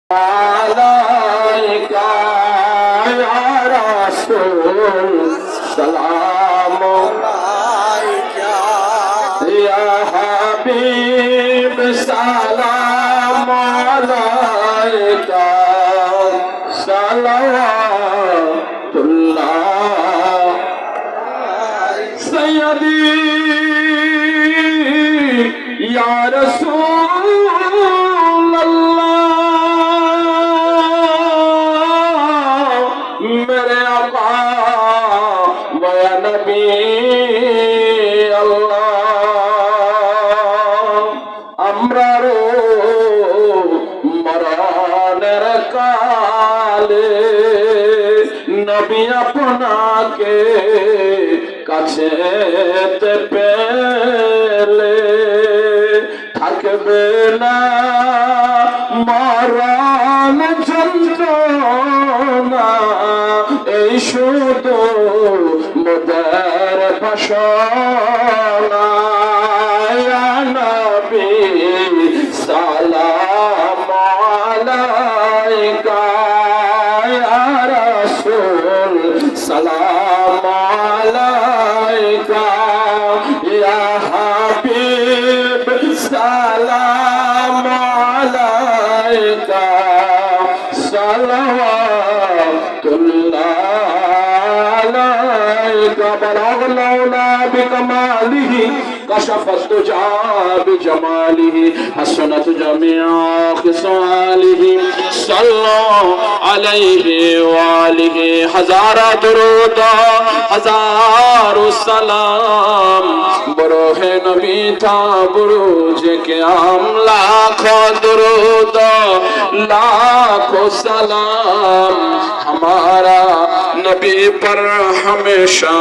আলাইকা ইয়া রাসূল সালাম আলাইকা ইয়া হাবিব সালাম আলাইকা সালাওয়াতুল্লাহ সাইয়্যিদি ইয়া রাসূলুল্লাহ मेरे आका या नबी अल्लाह আমরারও মরণের কালে নবী আপনাকে কাছেতে পেলে থাকবে না মরণ যন্ত্রণা এই শুধু মোদের ভাষণা ইয়া নবী সালাম আলাইকা ইয়া রাসূল সালাম আলাইকা ইয়া হাবিব সালাম আলাইকা সালাওয়াতুল্লাহ আলাইকা বালাগনা বিকামালিহি كشف الدجى بجماله حسنت جميع خصاله صلى عليه وآله हजार درود हजार सलाम बरोह नबी था बुरूज के आम लाखों दुरूद लाखों सलाम हमारा नबी पर हमेशा